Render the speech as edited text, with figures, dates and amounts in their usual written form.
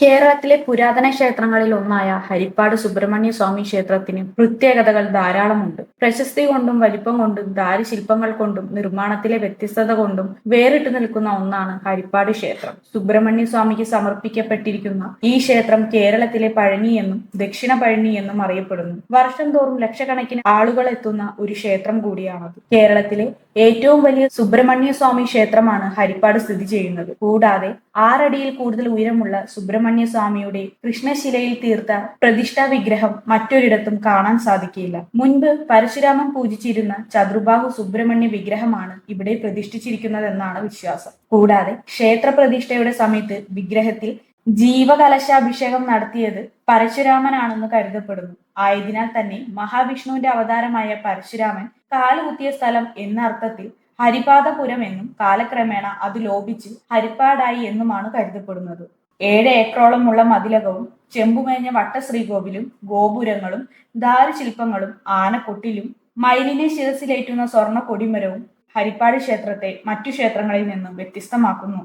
കേരളത്തിലെ പുരാതന ക്ഷേത്രങ്ങളിൽ ഒന്നായ ഹരിപ്പാട് സുബ്രഹ്മണ്യ സ്വാമി ക്ഷേത്രത്തിന് പ്രത്യേകതകൾ ധാരാളമുണ്ട്. പ്രശസ്തി കൊണ്ടും വലിപ്പം കൊണ്ടും ദാരുശില്പങ്ങൾ കൊണ്ടും നിർമ്മാണത്തിലെ വ്യത്യസ്തത കൊണ്ടും വേറിട്ടു നിൽക്കുന്ന ഒന്നാണ് ഹരിപ്പാട് ക്ഷേത്രം. സുബ്രഹ്മണ്യ സ്വാമിക്ക് സമർപ്പിക്കപ്പെട്ടിരിക്കുന്ന ഈ ക്ഷേത്രം കേരളത്തിലെ പഴനി എന്നും ദക്ഷിണ പഴനി എന്നും അറിയപ്പെടുന്നു. വർഷം തോറും ലക്ഷക്കണക്കിന് ആളുകൾ എത്തുന്ന ഒരു ക്ഷേത്രം കൂടിയാണത്. കേരളത്തിലെ ഏറ്റവും വലിയ സുബ്രഹ്മണ്യ സ്വാമി ക്ഷേത്രമാണ് ഹരിപ്പാട് സ്ഥിതി ചെയ്യുന്നത്. കൂടാതെ 6 അടിയിൽ കൂടുതൽ ഉയരമുള്ള സുബ്രഹ്മണ്യ സ്വാമിയുടെ കൃഷ്ണശിലയിൽ തീർത്ത പ്രതിഷ്ഠാ വിഗ്രഹം മറ്റൊരിടത്തും കാണാൻ സാധിക്കില്ല. മുൻപ് പരശുരാമൻ പൂജിച്ചിരുന്ന ചതുർബാഹു സുബ്രഹ്മണ്യ വിഗ്രഹമാണ് ഇവിടെ പ്രതിഷ്ഠിച്ചിരിക്കുന്നതെന്നാണ് വിശ്വാസം. കൂടാതെ ക്ഷേത്ര പ്രതിഷ്ഠയുടെ സമയത്ത് വിഗ്രഹത്തിൽ ജീവകലശാഭിഷേകം നടത്തിയത് പരശുരാമനാണെന്ന് കരുതപ്പെടുന്നു. ആയതിനാൽ തന്നെ മഹാവിഷ്ണുവിന്റെ അവതാരമായ പരശുരാമൻ കാലുകുത്തിയ സ്ഥലം എന്ന അർത്ഥത്തിൽ ഹരിപാദപുരം എന്നും കാലക്രമേണ അത് ലോപിച്ച് ഹരിപ്പാടായി എന്നുമാണ് കരുതപ്പെടുന്നത്. 7 ഏക്കറോളമുള്ള മതിലകവും ചെമ്പുമേഞ്ഞ വട്ടശ്രീകോവിലും ഗോപുരങ്ങളും ദാരുശില്പങ്ങളും ആനക്കൊട്ടിലും മയിലിനെ ശിരസിലേറ്റുന്ന സ്വർണ്ണ കൊടിമരവും ഹരിപ്പാട് ക്ഷേത്രത്തെ മറ്റു ക്ഷേത്രങ്ങളിൽ നിന്നും വ്യത്യസ്തമാക്കുന്നു.